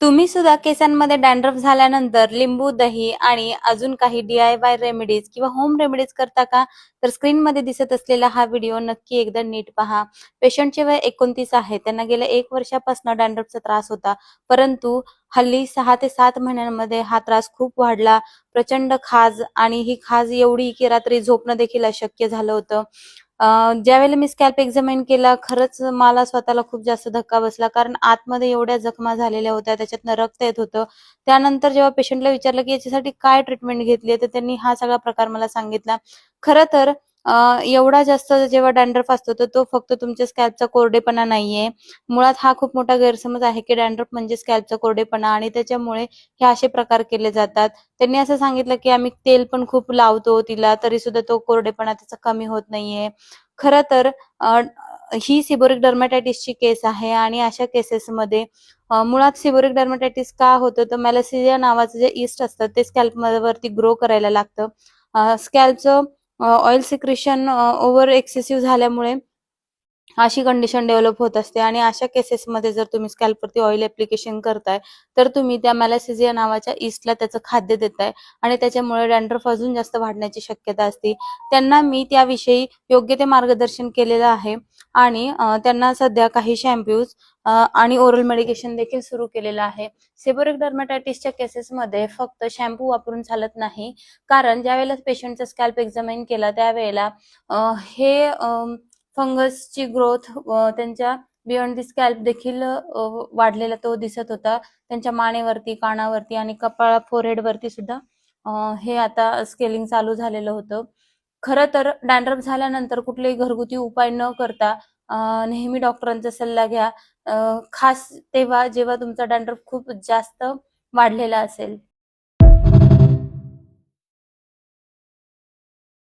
तुम्ही सुद्धा केसांमध्ये डॅन्ड्रफ झाल्यानंतर लिंबू, दही आणि अजून काही DIY रेमेडीज किंवा होम रेमेडीज करता का? तर स्क्रीनमध्ये दिसत असलेला हा व्हिडिओ नक्की एकदा नीट पहा. पेशंटचे वय 29 आहे. त्यांना गेल्या 1 वर्षापासून डॅन्ड्रफचा त्रास होता. परंतु हल्ली 6 ते 7 महिन्यांमध्ये हा त्रास खूप वाढला. प्रचंड खाज आणि ही खाज एवढी की रात्री झोपणं देखील अशक्य झालं होतं. ज्यावेळेला मी स्कॅल्प एक्झामिन केला, खरंच मला स्वतःला खूप जास्त धक्का बसला. कारण आतमध्ये एवढ्या जखमा झालेल्या होत्या, त्याच्यातनं रक्त येत होतं. त्यानंतर जेव्हा पेशंटला विचारलं, की याच्यासाठी काय ट्रीटमेंट घेतली आहे, तर त्यांनी हा सगळा प्रकार मला सांगितला. खरं तर एवढा जास्त जेव्हा डॅन्ड्रफ असतो, तर तो फक्त तुमच्या स्कॅल्पचा कोरडेपणा नाहीये. मुळात हा खूप मोठा गैरसमज आहे, की डॅन्ड्रफ म्हणजे स्कॅल्पचा कोरडेपणा आणि त्याच्यामुळे हे असे प्रकार केले जातात. त्यांनी असं सांगितलं, की आम्ही तेल पण खूप लावतो तिला, तरीसुद्धा तो कोरडेपणा त्याचा कमी होत नाहीये. खरं तर अ, ही सेबोरिक डर्मेटायटिसची केस आहे आणि अशा केसेसमध्ये मुळात सेबोरिक डर्मेटायटिस का होतं, तर मॅलासेसिया नावाचं जे यीस्ट असतं ते स्कॅल्पवरती ग्रो करायला लागतं. स्कॅल्पचं ऑइल सिक्रेशन ओव्हर एक्सेसिव्ह झाल्यामुळे अशी कंडिशन डेव्हलप होत असते आणि अशा केसेसमध्ये जर तुम्ही स्कॅल्पवरती ऑइल ॲप्लिकेशन करताय, तर तुम्ही त्या मॅलासेसिया नावाच्या यीस्टला त्याचं खाद्य देताय आणि त्याच्यामुळे डॅन्ड्रफ अजून जास्त वाढण्याची शक्यता असते. त्यांना मी त्याविषयी योग्य ते मार्गदर्शन केलेलं आहे आणि त्यांना सध्या काही शॅम्पूज आणि ओरल मेडिकेशन देखील सुरू केलेलं आहे. सेबोरिक डर्मेटायटिसच्या केसेसमध्ये फक्त शॅम्पू वापरून चालत नाही. कारण ज्यावेळेला पेशंटचा स्कॅल्प एक्झामिन केला त्यावेळेला हे फंगसची ग्रोथ त्यांच्या बियॉन्ड दी स्कॅल्प देखील वाढलेला तो दिसत होता. त्यांच्या मानेवरती, कानावरती आणि कपाळ फोरहेडवरती सुद्धा हे आता स्केलिंग चालू झालेलं होतं. खरं तर डॅन्ड्रफ झाल्यानंतर कुठलेही घरगुती उपाय न करता नेहमी डॉक्टरांचा सल्ला घ्या. खास तेव्हा जेव्हा तुमचा डॅन्ड्रफ खूप जास्त वाढलेला असेल.